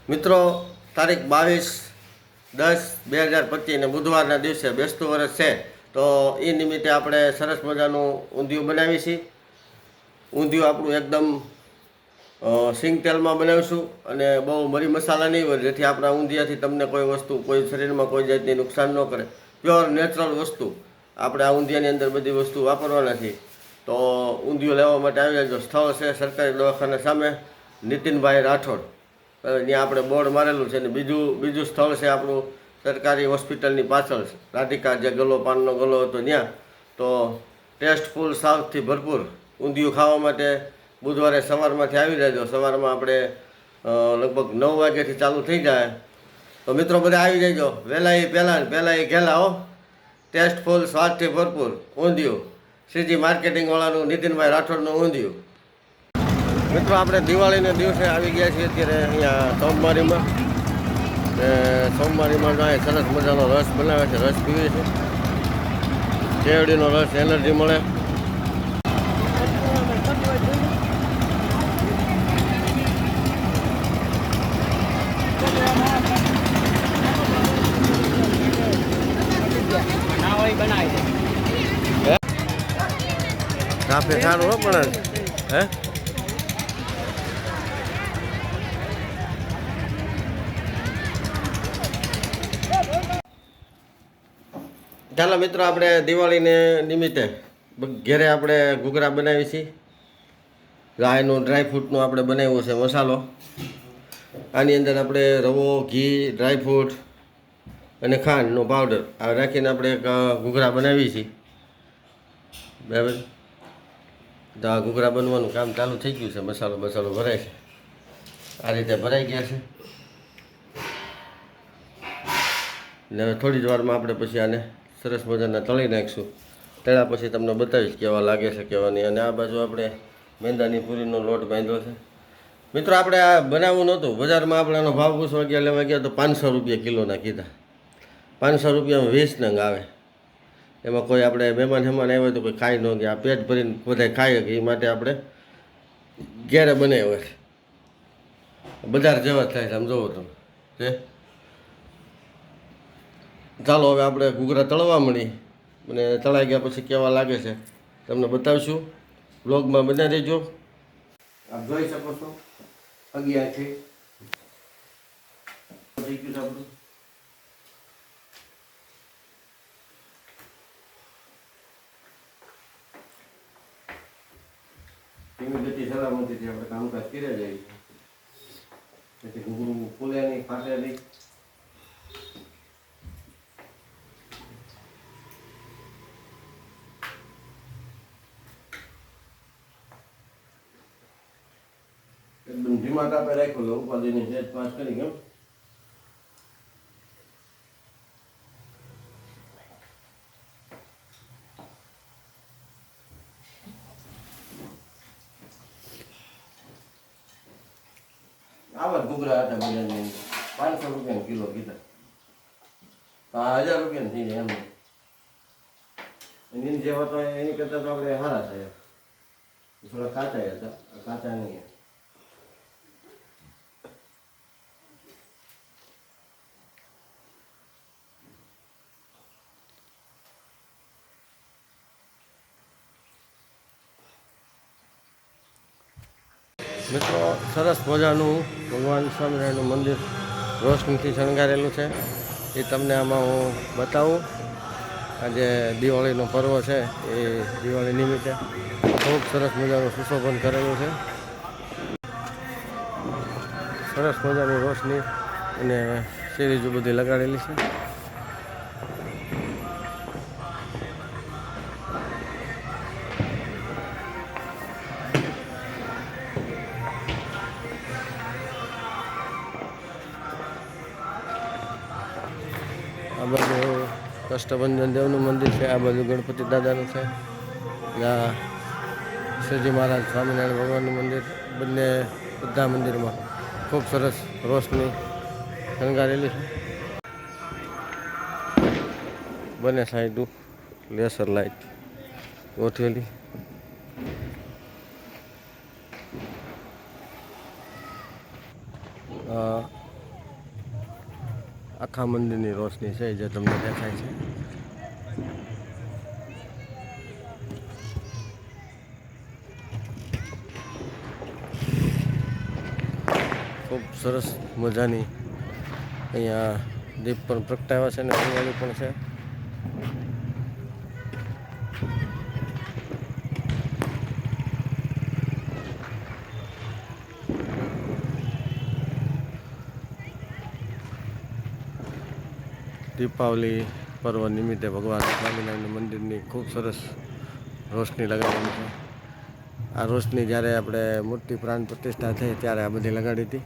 મિત્રો, તારીખ 22/10/2025 ને બુધવારના દિવસે બેસતું વર્ષ છે. તો એ નિમિત્તે આપણે સરસ મજાનું ઊંધિયું બનાવીએ છીએ. ઊંધિયું આપણું એકદમ સિંગ તેલમાં બનાવીશું અને બહુ મરી મસાલા નહીં હોય, જેથી આપણા ઊંધિયાથી તમને કોઈ વસ્તુ કોઈ શરીરમાં કોઈ જાતની નુકસાન ન કરે. પ્યોર નેચરલ વસ્તુ આપણે આ ઊંધિયાની અંદર બધી વસ્તુ વાપરવાના છે. તો ઊંધિયું લેવા માટે આવી જજો. સ્થળ છે સરકારી દવાખાના સામે, નીતિનભાઈ રાઠોડ. ત્યાં આપણે બોર્ડ મારેલું છે. અને બીજું સ્થળ છે આપણું સરકારી હોસ્પિટલની પાછળ, રાધિકા જે ગલો પાનનો ગલો હતો ત્યાં. તો ટેસ્ટફુલ સાવથી ભરપૂર ઊંધિયું ખાવા માટે બુધવારે સવારમાંથી આવી જજો. સવારમાં આપણે લગભગ 9 વાગ્યાથી ચાલુ થઈ જાય. તો મિત્રો બધા આવી જજો, પહેલાં ઘેલા હો. ટેસ્ટફુલ સ્વાદથી ભરપૂર ઊંધિયું, સીજી માર્કેટિંગવાળાનું નીતિનભાઈ રાઠોડનું ઊંધિયું. મિત્રો, આપણે દિવાળીના દિવસે આવી ગયા છીએ અત્યારે અહીંયા સોમવારીમાં. સોમવારીમાં સરસ મજાનો રસ બનાવે છે, રસ પીવે છે. શેરડીનો રસ, એનર્જી મળે. કાફે સારું હો પણ હે. ચાલો મિત્રો, આપણે દિવાળીને નિમિત્તે ઘેરે આપણે ઘૂઘરા બનાવી છીએ. ગાયનું ડ્રાયફ્રૂટનું આપણે બનાવ્યો છે મસાલો. આની અંદર આપણે રવો, ઘી, ડ્રાયફ્રૂટ અને ખાંડનો પાવડર આ રાખીને આપણે એક ઘૂઘરા બનાવીએ છીએ. બરાબર. તો આ ઘૂઘરા બનવાનું કામ ચાલુ થઈ ગયું છે. મસાલો ભરાય છે. આ રીતે ભરાઈ ગયા છે. ને હવે થોડી જ વારમાં આપણે પછી આને સરસ મજાના તળી નાખીશું. તળ્યા પછી તમને બતાવીશ કેવા લાગે છે કેવા નહીં. અને આ બાજુ આપણે મેંદાની પૂરીનો લોટ બાંધ્યો છે. મિત્રો, આપણે આ બનાવવું નહોતું. બજારમાં આપણે આનો ભાવ પૂછવા ગયા, લેવા ગયા તો 500 રૂપિયા કિલોના કીધા. 500 રૂપિયામાં 20 નંગ આવે. એમાં કોઈ આપણે મહેમાન આવ્યા તો કોઈ ખાઈ ન ગયા. આ પેટ ભરીને બધા ખાઈ શકે એ માટે આપણે ઘેરે બનાવ્યો છે. બજાર જેવા થાય છે, આમ જોવો તમે. ચાલો હવે આપણે ઘૂઘરા તળવા મળી અને તળાઈ ગયા પછી કેવા લાગે છે તમને બતાવીશું. બ્લોગમાં બના રહેજો. આપ જોઈ શકો છો 11 છે. થઈ ગયું આપણું. ધીમી ગતિ સલામતીથી આપણે કામકાજ કર્યા જઈએ, જેથી ઘૂઘરું ફૂલે નહીં, ફાટે નહીં. એકદમ ધીમા તાપે રાખ્યો, ઉપાધિની સેજ પાસ કરી કેમ. આવા ઘૂઘરા હતા બજારની 500 રૂપિયા કિલો કીધા. 1000 રૂપિયા થઈ જાય એમ. એની જેવા તો એની કરતા તો આપણે સારા થયા. થોડા કાચા હતા, કાચા નહીં. મિત્રો, સરસ મજાનું ભગવાન સ્વામિનારાયણનું મંદિર રોશનીથી શણગારેલું છે. એ તમને આમાં હું બતાવું. આજે દિવાળીનો પર્વ છે, એ દિવાળી નિમિત્તે ખૂબ સરસ મજાનું સુશોભન કરેલું છે. સરસ મજાની રોશની અને સિરીજો બધી લગાડેલી છે. આ બાજુ કષ્ટભંજન દેવનું મંદિર છે, આ બાજુ ગણપતિ દાદાનું છે, આ શ્રીજી મહારાજ સ્વામિનારાયણ ભગવાનનું મંદિર. બધા મંદિરમાં ખૂબ સરસ રોશની શણગારેલી છે. બંને સાઈડનું લેસર લાઇટ ગોઠવેલી. આખા મંદિરની રોશની છે જે તમને દેખાય છે. ખૂબ સરસ મજાની અહીંયા દીપ પણ પ્રગટાવ્યા છે અને હરિયાળી પણ છે. દીપાવલી પર્વ નિમિત્તે ભગવાન સ્વામિનારાયણ મંદિરની ખૂબ સરસ રોશની લગાવેલી છે. આ રોશની જ્યારે આપણે મૂર્તિ પ્રાણ પ્રતિષ્ઠા થઈ ત્યારે આ બધી લગાડી હતી.